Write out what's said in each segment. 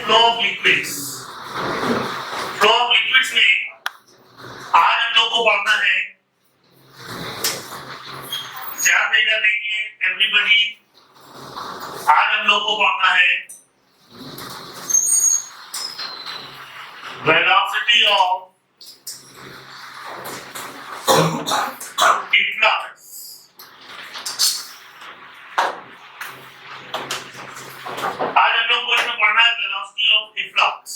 Flow of liquids. Flow of liquids में आज हम लोग को पढ़ना है, ध्यान देकर देखिए एवरीबॉडी, आज हम लोग को पढ़ना है वेलोसिटी ऑफ इफ्लक्स। आज हम लोग को इसमें पढ़ना है वेलोसिटी ऑफ इफ्लक्स।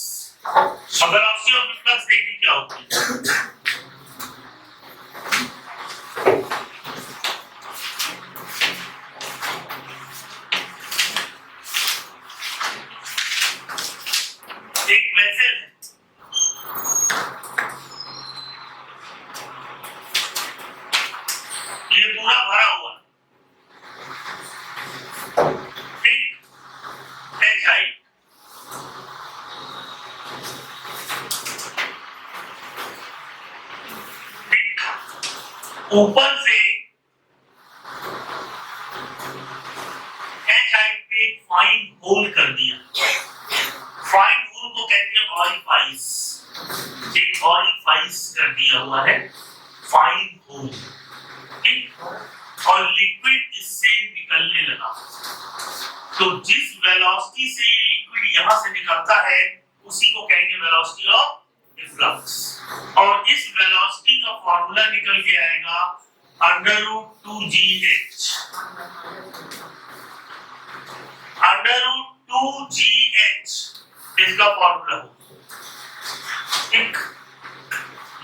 अब वेलोसिटी ऑफ इफ्लक्स देखिए क्या होती है। एक वेसल है, ये पूरा भरा हुआ ठीक, एच हाइट, ऊपर से एच हाइट पे एक फाइन होल कर दिया। फाइन होल को कहते हैं ऑरिफाइस, एक ऑरिफाइस कर दिया हुआ है, फाइन होल ठीक, और लिक्विड इससे निकलने लगा। तो जिस वेलोसिटी से ये लिक्विड यहां से निकलता है उसी को कहेंगे वेलोसिटी ऑफ इफ्लक्स। और इस वेलोसिटी का फार्मूला निकल के आएगा √2gh। √2gh इसका फार्मूला हो। एक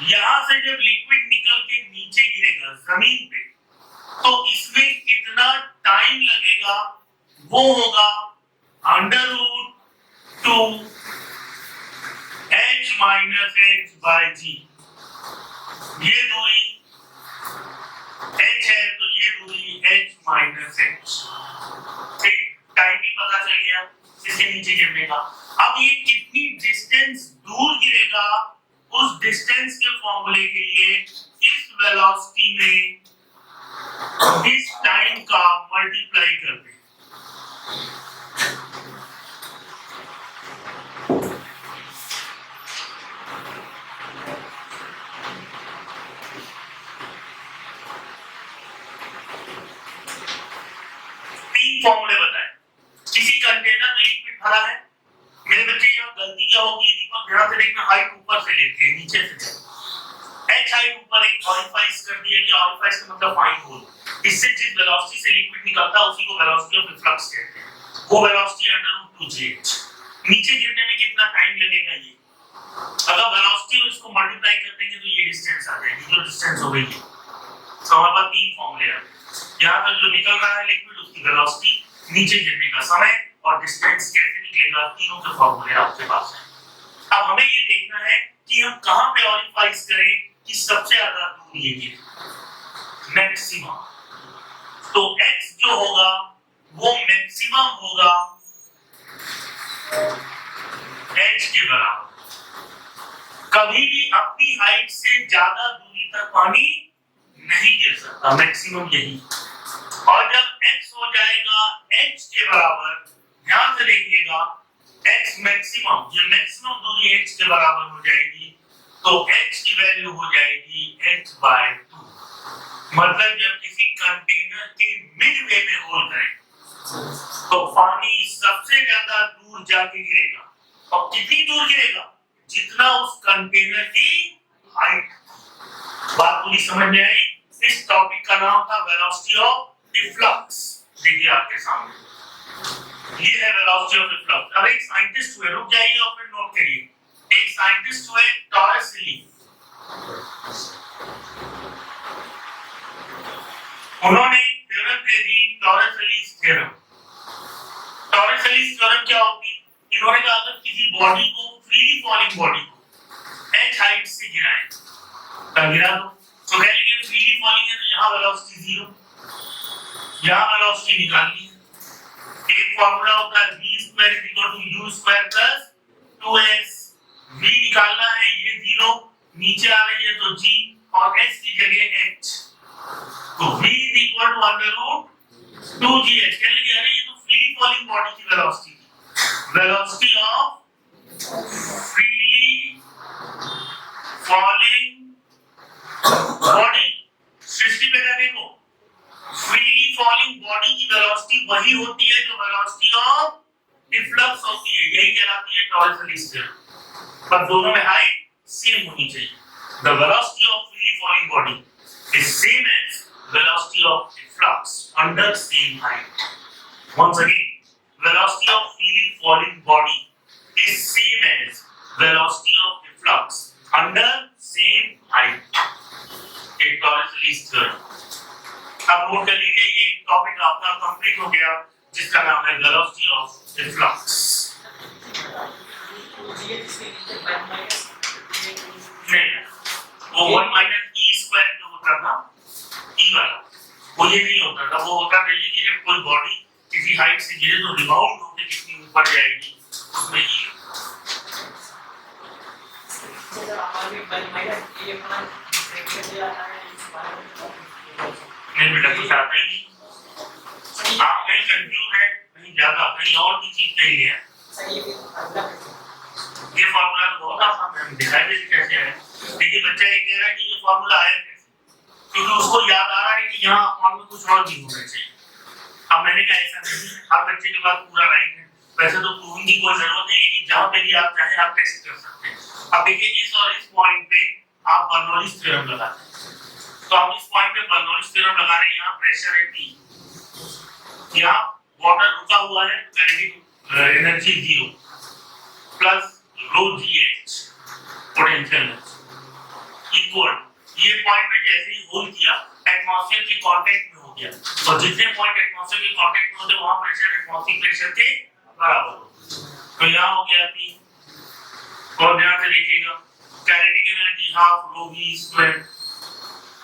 यहां से जब लिक्विड निकल के नीचे गिरेगा जमीन पे तो इसमें कितना टाइम लगेगा वो होगा √2h - h/g। ये दूरी h है तो ये दूरी h - h। ठीक, टाइम भी पता चल गया इसके नीचे गिरने का। अब ये कितनी डिस्टेंस दूर गिरेगा उस डिस्टेंस के फॉर्मूले के लिए इस वेलोसिटी में इस टाइम का मल्टीप्लाई कर दें। तीन फॉर्मूले बताएं। किसी कंटेनर में लिक्विड भरा है, मेरे बच्चे यहाँ गलती क्या होगी, दीपक ध्यान से देखना, हाइट ऊपर से लेते हैं नीचे से। h हाइट ऊपर एक ऑरिफाइस कर दिया गया, ऑरिफाइस का मतलब फाइन होल। इससे जिस वेलोसिटी से लिक्विड निकलता है उसी को वेलोसिटी ऑफ इफ्लक्स कहते हैं। वो वेलोसिटी √2gh। नीचे गिरने में कितना टाइम लगेगा ये, अगर वेलोसिटी और इसको मल्टीप्लाई कर देंगे तो ये डिस्टेंस आ जाएगी, जो डिस्टेंस हो गई। तो हमारे पास तीन फॉर्मूले हैं। यहाँ तक जो निकल रहा है लिक्विड उसकी वेलोसिटी, नीचे गिरने का समय और डिस्टेंस कैसे निकलेगा, तीनों के फॉर्मूले आपके पास हैं। अब हमें ये देखना है कि हम कहां पे ऑरिफाइस करें कि सबसे ज्यादा दूर ये गिरे, मैक्सिमम। तो x जो होगा वो मैक्सिमम होगा h के बराबर। कभी भी अपनी हाइट से ज्यादा दूरी तक पानी नहीं गिर सकता, मैक्सिमम यही। और जब x हो जाएगा h के बराबर, ध्यान से देखिएगा, x मैक्सिमम, ये मैक्सिमम दूरी h के बराबर हो जाएगी, तो h की वैल्यू हो जाएगी h/2। मतलब जब किसी कंटेनर के मिडवे में होल करें तो पानी सबसे ज्यादा दूर जाके गिरेगा। और कितनी दूर गिरेगा, जितना उस कंटेनर की हाइट। बात पूरी समझ में आई। इस टॉपिक का नाम था वेलोसिटी ऑफ इफ्लक्स। देखिए आपके सामने ये है वेलोसिटी ऑफ इफ्लक्स। अब एक साइंटिस्ट हुए, रुक जाइए और फिर नोट करिए। एक साइंटिस्ट हुए टॉरेसली, उन्होंने थ्योरम दे दी, टॉरेसलीज थ्योरम। टॉरेसलीज थ्योरम क्या होती, इन्होंने कहा अगर किसी बॉडी को, फ्रीली फॉलिंग बॉडी को h हाइट से गिराएं, तब गिरा दो, तो कह लीजिए फ्रीली फॉलिंग है तो यहाँ वेलोसिटी 0, यहाँ वेलोसिटी निकालनी है। एक फॉर्मूला होता है v² = u² + 2s। v निकालना है, ये 0 नीचे आ रही है तो g और s की जगह h, तो v = √2gh। कह लीजिए अरे ये तो फ्री फॉलिंग बॉडी की वेलोसिटी थी, velocity of freely falling body, सृष्टि पे देखो, freely falling body की वेलोसिटी वही होती है जो वेलोसिटी ऑफ इफ्लक्स होती है, यही कहलाती है टॉरसली स्थिर, पर दोनों में हाइट सेम होनी चाहिए। The velocity of freely falling body is same as velocity of efflux under same height. Once again, velocity of freely falling body is same as velocity of efflux under same height. एक टॉरसली स्थिर। अब note कर लीजिए, ये topic आपका complete हो गया जिसका नाम है वेलोसिटी ऑफ इफ्लक्स। वो 1 माइनस ई स्क्वायर जो होता था, ई वाला, वो ये नहीं होता था। वो होता था ये कि जब कोई बॉडी किसी हाइट से गिरे तो रिबाउंड होकर कितनी ऊपर जाएगी, उसमें ई नहीं बेटा, कुछ आता ही नहीं। आप कहीं कंफ्यूज है, कहीं ज्यादा, कहीं और भी चीज नहीं है। ये फॉर्मूला तो बहुत आसान है, हम दिखाई दे कैसे है। देखिए बच्चा ये कह रहा है कि ये फॉर्मूला आया कैसे, क्योंकि उसको याद आ रहा है कि यहाँ फॉर्म में कुछ और भी होना चाहिए। अब मैंने कहा ऐसा नहीं, हर बच्चे के पास पूरा राइट है। वैसे तो प्रूविंग की कोई जरूरत नहीं, लेकिन जहाँ पे भी आप चाहें आप टेस्ट कर सकते हैं। अब देखिए इस और इस पॉइंट पे आप बर्नौलीज थ्योरम लगाते हैं, तो आप इस पॉइंट पे बर्नौलीज थ्योरम लगा रहे हैं। यहाँ प्रेशर है P, यहाँ वाटर रुका हुआ है, काइनेटिक एनर्जी 0 प्लस रो GH पोटेंशियल इक्वल, ये पॉइंट पे जैसे ही होल किया एटमॉस्फेयर के कांटेक्ट में हो गया, और जितने पॉइंट एटमॉस्फेयर के कांटेक्ट में होते वहां प्रेशर एटमॉस्फेरिक प्रेशर के बराबर हो। तो यहाँ हो गया P, और ध्यान से देखिएगा kinetic energy half rho V square,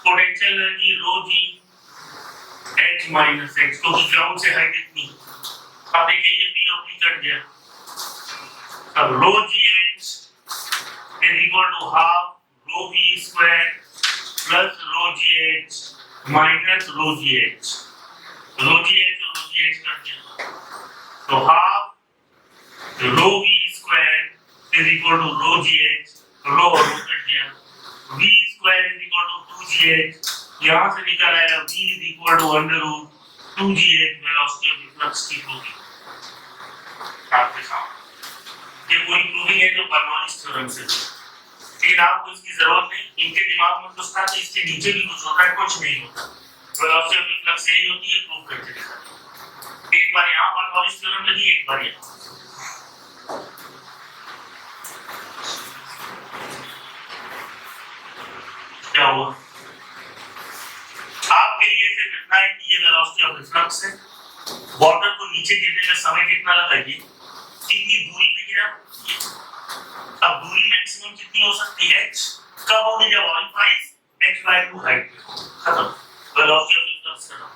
potential energy rho G H minus X, क्योंकि ग्राउंड से हाइट इतनी। अब देखिए ये P और P कट गया, अब रो GH is equal to half row V square plus row GH minus row GH, row GH और रो GH कट गया, तो half row V square is equal to row GH, रो और रो कट गया, V square is equal to 2GH, यहाँ से निकल आया V is equal to under root 2GH velocity of efflux की होगी आपके सामने। ये पूरी प्रूविंग है जो बर्नौलीज थ्योरम से, लेकिन आपको इसकी जरूरत नहीं। इनके दिमाग में कुछ था तो इसके नीचे भी कुछ होता है, कुछ नहीं होता। वेलोसिटी ऑफ इफ्लक्स यही होती है, प्रूव करके दिखाते। एक बार यहाँ बर्नौलीज थ्योरम लगी, एक बार यहाँ। क्या हुआ? आपके लिए सिर्फ इतना है कि ये वेलोसिटी ऑफ इफ्लक्स है। वाटर को नीचे गिरने में समय कितना लगा, ये कितनी दूरी पे गिरा, अब दूरी मैक्सिमम कितनी हो सकती है h, कब होगी जब ऑरिफाइस h/2 हाइट खत्म, वेलोसिटी ऑफ इफ्लक्स खत्म।